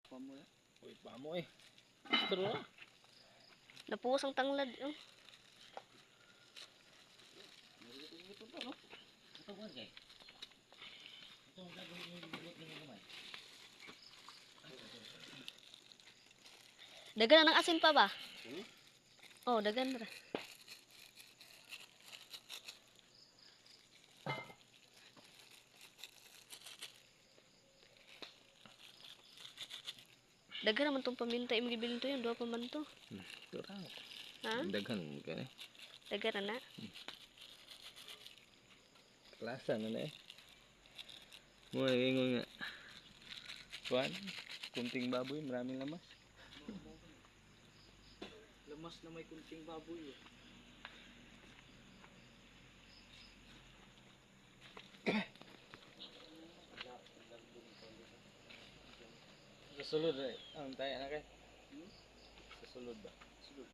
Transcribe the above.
Pamo ya. Uy, pamo eh. Pero na. Napuwas ang tanglad. Oh. Ito to no. Ito ba kay? Ito ang gagawin yung bibot ng gamay. Dagan na ng asin pa ba? Oh, dagan na. Dagan naman tong paminta. Imong gibilin to yun. Dua pa man to. Kurang. Ha? Daghan ka eh. Dagan na na. Klasa na na eh. Muna ingon nga. Kuan, kunting baboy, maraming lamas. Lamas na may kunting baboy eh. Sa sulod eh. Ang tayo na kay. Sa sulod ba? Sulod.